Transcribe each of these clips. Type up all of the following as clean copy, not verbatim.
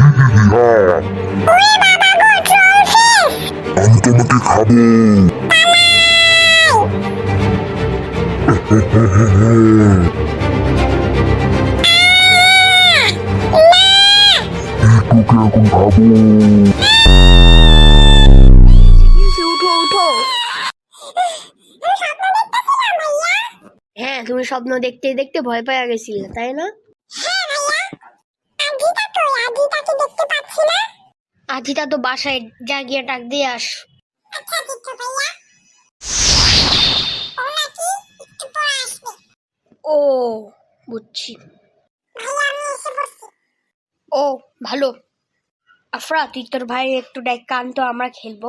আমি তোমাকে খাবো। তোকে এখন খাবো। উঠো উঠো। হ্যাঁ, তুমি স্বপ্ন দেখতে দেখতে ভয় পেয়ে গেছিলে, তাই না? আজিটা তো বাসায় জাগিয়ে ডাক দিয়ে আস। ও বুঝছি। ও ভালো। আফরা, তুই তোর ভাই একটু ডাক কান তো, আমরা খেলবো।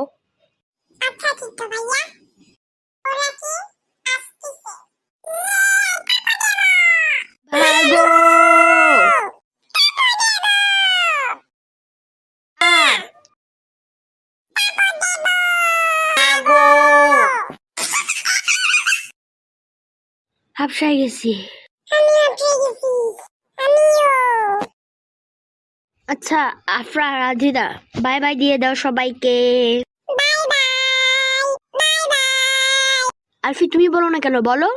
ভাগো। ভাগো। হাফসায় গেছি। আচ্ছা আফরা, রাজিদা, বাই বাই দিয়ে দাও সবাইকে। আলফি, তুমি বলো না কেন, বলো।